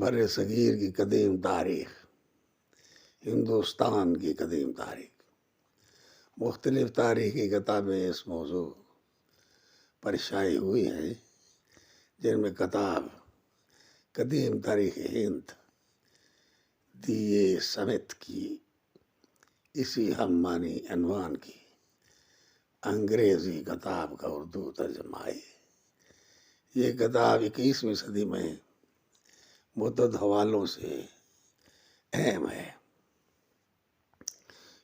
بر صغیر کی قدیم تاریخ، ہندوستان کی قدیم تاریخ۔ مختلف تاریخی کتابیں اس موضوع پر شائع ہوئی ہیں، جن میں کتاب قدیم تاریخ ہند دیے سمت کی اسی ہم معنی عنوان کی انگریزی کتاب کا اردو ترجمہ ہے۔ یہ کتاب 21ویں صدی میں متعدد حوالوں سے اہم ہے۔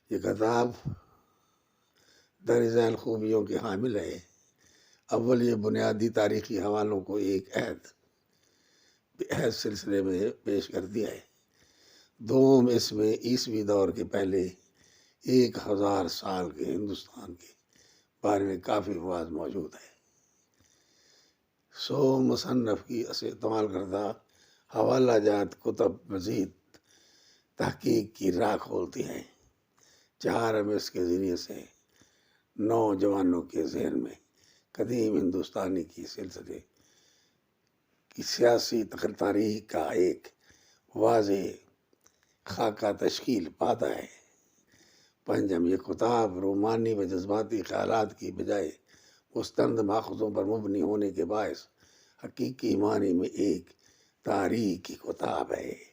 یہ کتاب درج ذیل خوبیوں کی حامل ہے۔ اول، یہ بنیادی تاریخی حوالوں کو ایک عہد سلسلے میں پیش کر دیا ہے۔ دوم، اس میں عیسوی دور کے پہلے 1000 سال کے ہندوستان کے بارے میں کافی مواد موجود ہے۔ سوم، مصنف کی استعمال کردہ حوالہ جات کتب مزید تحقیق کی راہ کھولتی ہیں۔ چہارم، اس کے ذریعے سے نوجوانوں کے ذہن میں قدیم ہندوستانی کی سلسلے کی سیاسی تاریخ کا ایک واضح خاکہ تشکیل پاتا ہے۔ پنجم، یہ کتاب رومانی و جذباتی خیالات کی بجائے مستند ماخذوں پر مبنی ہونے کے باعث حقیقی معنی میں ایک تاریخ کی کتاب ہے۔